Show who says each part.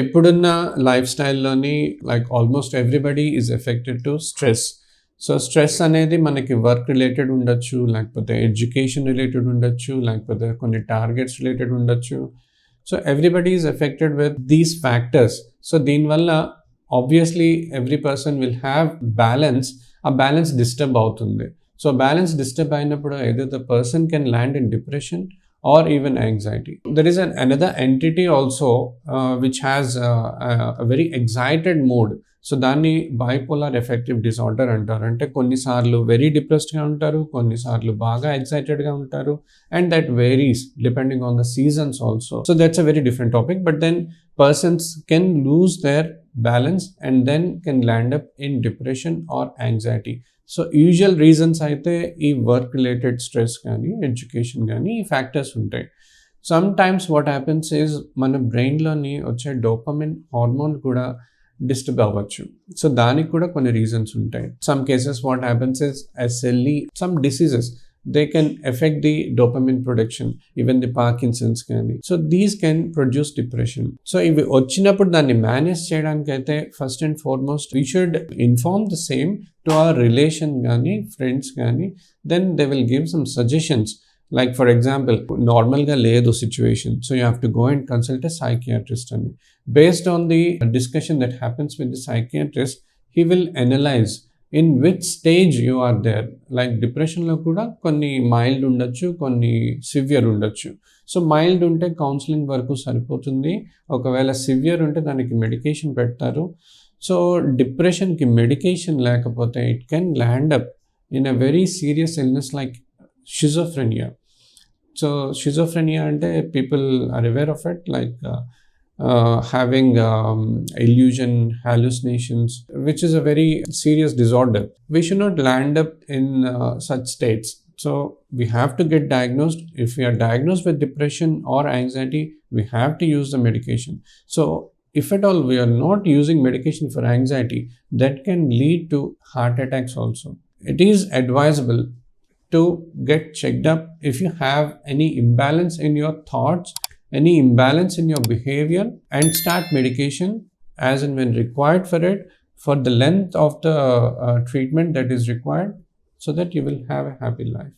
Speaker 1: ఇప్పుడున్న లైఫ్ స్టైల్లోని like almost everybody is affected to stress. So stress అనేది మనకి వర్క్ రిలేటెడ్ ఉండొచ్చు, లేకపోతే ఎడ్యుకేషన్ రిలేటెడ్ ఉండొచ్చు, లేకపోతే కొన్ని టార్గెట్స్ రిలేటెడ్ ఉండొచ్చు. So everybody is affected with these factors. So దీనివల్ల obviously every person will have balance. ఆ బ్యాలెన్స్ డిస్టర్బ్ అవుతుంది. సో బ్యాలెన్స్ డిస్టర్బ్ అయినప్పుడు either the person can land in depression or even anxiety. There is another entity also which has a very excited mood. So దాన్ని bipolar effective disorder అంటారు. అంటే కొన్నిసార్లు very డిప్రెస్డ్గా ఉంటారు, కొన్నిసార్లు బాగా ఎక్సైటెడ్గా ఉంటారు, and that varies depending on the seasons also. So that's a very different topic. But then persons can lose their balance and then can land up in depression or anxiety. So usual reasons అయితే ఈ work related stress కానీ, education కానీ ఈ factors ఉంటాయి. Sometimes what happens is మన బ్రెయిన్లోని వచ్చే dopamine hormone కూడా డిస్టర్బ్ అవ్వచ్చు. సో దానికి కూడా కొన్ని రీజన్స్ ఉంటాయి. Some cases what happens is SLE, some diseases they can affect the dopamine production, even the Parkinson's కానీ. So these can produce depression. So ఇవి వచ్చినప్పుడు దాన్ని మేనేజ్ చేయడానికి అయితే first and foremost we should inform the same to our relation కానీ, friends కానీ. Then they will give some suggestions. Like for example, నార్మల్గా లేదు situation, so you have to go and consult a psychiatrist అని. Based on the discussion that happens with the psychiatrist, he will analyze in which stage you are there. Like డిప్రెషన్లో కూడా కొన్ని mild ఉండొచ్చు, కొన్ని severe ఉండొచ్చు. So mild ఉంటే counselling వరకు సరిపోతుంది. ఒకవేళ సివియర్ ఉంటే దానికి మెడికేషన్ పెడతారు. సో డిప్రెషన్కి మెడికేషన్ లేకపోతే it can land up in a very serious illness like schizophrenia. So schizophrenia అంటే people are aware of it, like having illusion, hallucinations, which is a very serious disorder. We should not land up in such states. So we have to get diagnosed. If we are diagnosed with depression or anxiety, we have to use the medication. So if at all we are not using medication for anxiety, that can lead to heart attacks also. It is advisable to get checked up if you have any imbalance in your thoughts, any imbalance in your behavior, and start medication as and when required for it, for the length of the treatment that is required, so that you will have a happy life.